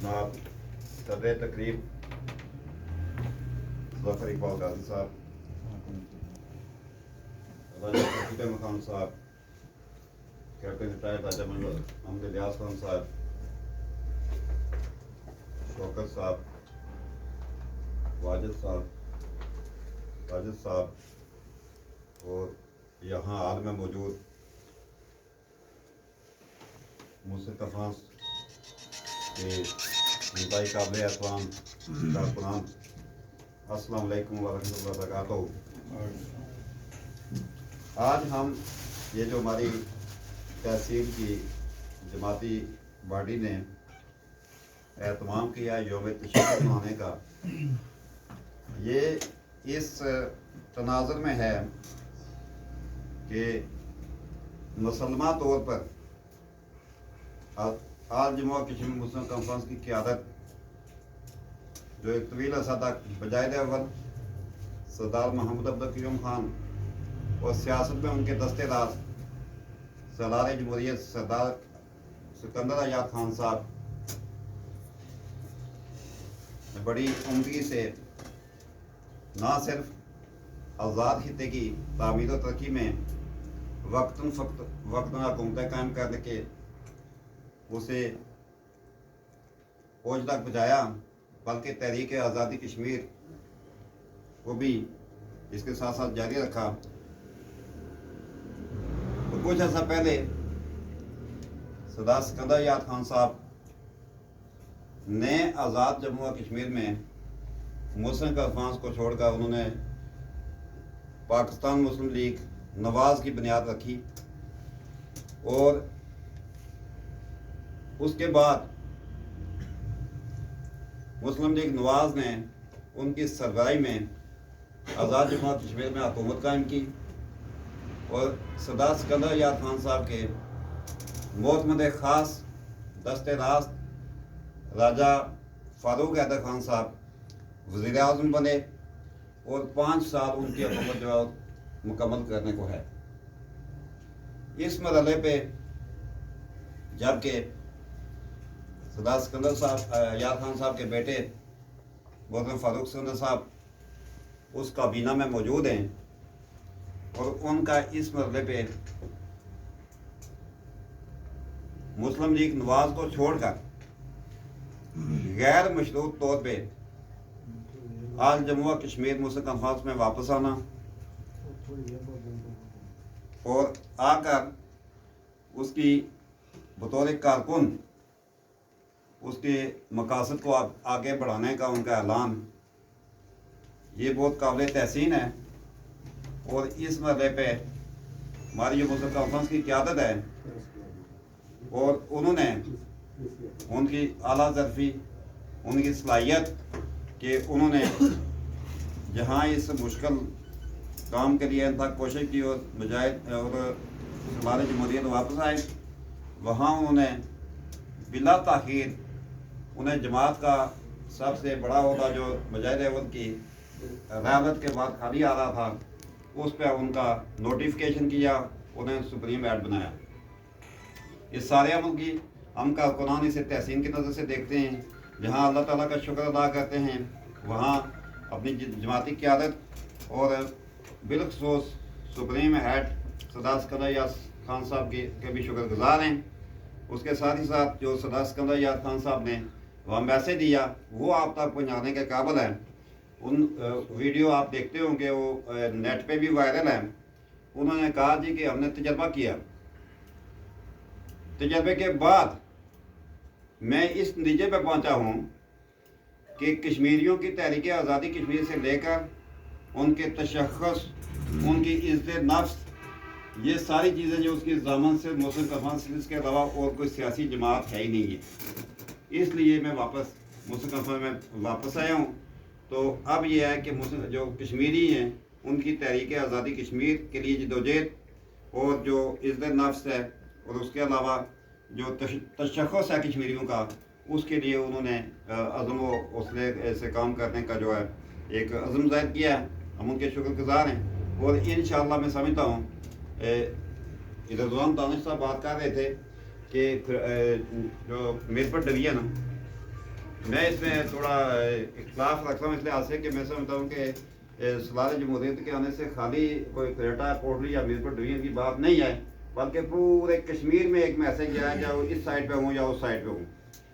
जनाब सदर तकरीब ज़फ़र इकबाल गाजी साहब, राजा फकीर खान साहब, कैप्टन रिटायर्ड राजा मोहम्मद इलियास खान साहब, शौकत साहब, वाजिद साहब और यहाँ हाल में मौजूद मुसर कफांस के इंतहाई काबिल एहतराम कारकुनान, अस्सलाम वालेकुम वरहमतुल्लाहि वबरकातुहू। आज हम ये जो हमारी तहसील की जमाती बॉडी ने एहतमाम किया यौम तशरीफ़ मनाने का, ये इस तनाज़ुर में है कि मुसलमा तौर पर आल जमुआ कश्मीर मुस्लिम कॉन्फ्रेंस की क़यादत जो एक तवील अरसा तक बजायद अव्वल सरदार मोहम्मद अब्दुल क़य्यूम खान और सियासत में उनके दस्ते राज सलार जमहूरियत सरदार सिकंदर आज़ाद खान साहब बड़ी उम्दगी से ना सिर्फ आज़ाद खित्ते की तामीर और तरक्की में वक्तन हुकूमतें कायम करने के उसे ओज तक पहुँचाया, बल्कि तहरीक आज़ादी कश्मीर को भी इसके साथ साथ जारी रखा। तो कुछ अर्सा पहले सरदार सिकंदर आज़ाद खान साहब ने आज़ाद जम्मू और कश्मीर में मुस्लिम कॉन्फ्रेंस को छोड़कर उन्होंने पाकिस्तान मुस्लिम लीग नवाज़ की बुनियाद रखी और उसके बाद मुस्लिम लीग नवाज़ ने उनकी सरबराही में आज़ाद जम्मू और कश्मीर में हुकूमत कायम की और सरदार सिकंदर आज़ाद खान साहब के मोतमद ख़ास दस्ते रास्त राजा फारूक हैदर खान साहब वज़ीर आज़म बने और 5 साल उनकी हुकूमत जो मुकम्मल करने को है। इस मरहले पे जबकि सरदार सिकंदर साहब आज़ाद खान साहब के बेटे मोहतरम फारूक सिकंदर साहब उस काबीना में मौजूद हैं और उनका इस मरहले पे मुस्लिम लीग नवाज़ को छोड़कर गैर मशरूत तौर पे आल जम्मू और कश्मीर मुस्लिम कॉन्फ्रेंस में वापस आना और आकर उसकी बतौर कारकुन उसके मकासद को आगे बढ़ाने का उनका ऐलान, ये बहुत काबिल तहसीन है। और इस मरहले पे हमारी जो मुस्लिम कॉन्फ्रेंस की क़यादत है और उन्होंने उनकी आला ज़रफ़ी, उनकी सलाहियत कि उन्होंने जहाँ इस मुश्किल काम के लिए तक कोशिश की और मुजाहिद और हमारे जमहूरियत वापस आए, वहाँ उन्होंने बिला ताख़ीर उन्हें जमात का सबसे बड़ा ओहदा जो मुजाहिद अव्वल की क़यादत के बाद खाली आ रहा था, उस पर उनका नोटिफिकेशन किया, उन्हें सुप्रीम हेड बनाया। इस सारे अमल की हम कारकुनान इसे तहसीन की नज़र से देखते हैं। जहाँ अल्लाह ताला का शुक्र अदा करते हैं, वहाँ अपनी जमाती क़यादत और बिलखसूस सुप्रीम हेड सरदार सिकंदर आज़ाद खान साहब के भी शुक्रगुजार हैं। उसके साथ ही साथ जो सरदार सिकंदर आज़ाद खान साहब ने वहाँ मैसेज दिया वो आप तक पहुँचाने के काबिल है। उन वीडियो आप देखते होंगे, वो नेट पे भी वायरल है। उन्होंने कहा जी कि हमने तजर्बा किया, तजर्बे के बाद मैं इस नतीजे पे पहुँचा हूँ कि कश्मीरियों की तहरीक आज़ादी कश्मीर से लेकर उनके तशख़्ख़ुस, उनकी इज़्ज़त नफ्स, ये सारी चीज़ें जो उसकी ज़मानत से मुस्लिम कॉन्फ्रेंस के अलावा और कोई सियासी जमात है ही नहीं है। इसलिए मैं वापस मुस्लिम कॉन्फ्रेंस में वापस आया हूँ। तो अब ये है कि मुस्लिम जो कश्मीरी हैं उनकी तहरीक आज़ादी कश्मीर के लिए जदोजहद और जो इज़्ज़त नफ्स है और उसके अलावा जो तशख़्ख़ुस है कश्मीरियों का, उसके लिए उन्होंने अज़म व हौसले से काम करने का जो है एक अज़म ज़ाहिर किया है। हम उनके शुक्रगुज़ार हैं और इंशाअल्लाह मैं समझता हूँ रज़वान दानिश साहब बात कर रहे थे कि जो मीरपुर डिवीज़न میں اس میں تھوڑا اختلاف رکھتا ہوں اس لحاظ سے کہ میں سمجھتا ہوں کہ سلال جمہوریت کے آنے سے خالی کوئی کوئٹہ کوٹلی یا میرپور ڈویژن کی بات نہیں ہے، بلکہ پورے کشمیر میں ایک میسج گیا ہے، چاہے وہ اس سائڈ پہ ہوں یا اس سائڈ پہ ہوں۔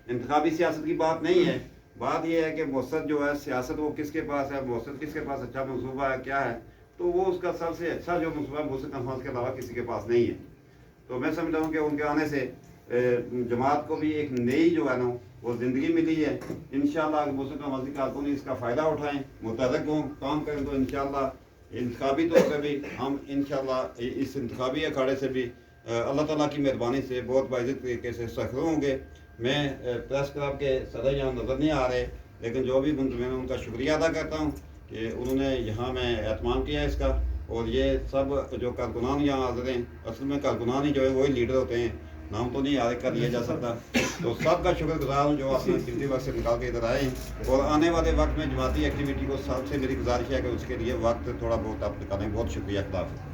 انتخابی سیاست کی بات نہیں ہے، بات یہ ہے کہ مقصد جو ہے سیاست وہ کس کے پاس ہے، مقصد کس کے پاس اچھا منصوبہ ہے، کیا ہے، تو وہ اس کا سب سے اچھا جو منصوبہ مقصد کانفرنس کے علاوہ کسی کے پاس نہیں ہے۔ تو میں سمجھتا ہوں کہ ان کے آنے سے جماعت کو بھی ایک نئی جو ہے نا وہ زندگی ملی ہے۔ انشاءاللہ اگر مقصد کانفرنس کارکن اس کا فائدہ اٹھائیں، متحرک ہوں، کام کریں، تو انشاءاللہ انتخابی طور پہ بھی ہم انشاءاللہ اس انتخابی اکھاڑے سے بھی اللہ تعالیٰ کی مہربانی سے بہت باعزت طریقے سے سرخرو ہوں گے۔ میں پریس کلب کے صدر یہاں نظر نہیں آ رہے، لیکن جو بھی میں ان کا شکریہ ادا کرتا ہوں کہ انہوں نے یہاں میں اہتمام کیا اس کا، اور یہ سب جو کارکنان یہاں حاضر ہیں، اصل میں کارکنان ہی جو ہے وہی لیڈر ہوتے ہیں، نام تو نہیں یاد کر لیا جا سکتا، تو سب کا شکر گزار ہوں جو اپنا قیمتی وقت سے نکال کے ادھر آئے ہیں، اور آنے والے وقت میں جماعتی ایکٹیویٹی کو سب سے میری گزارش ہے کہ اس کے لیے وقت تھوڑا بہت آپ نکالیں۔ بہت شکریہ، خدا حافظ۔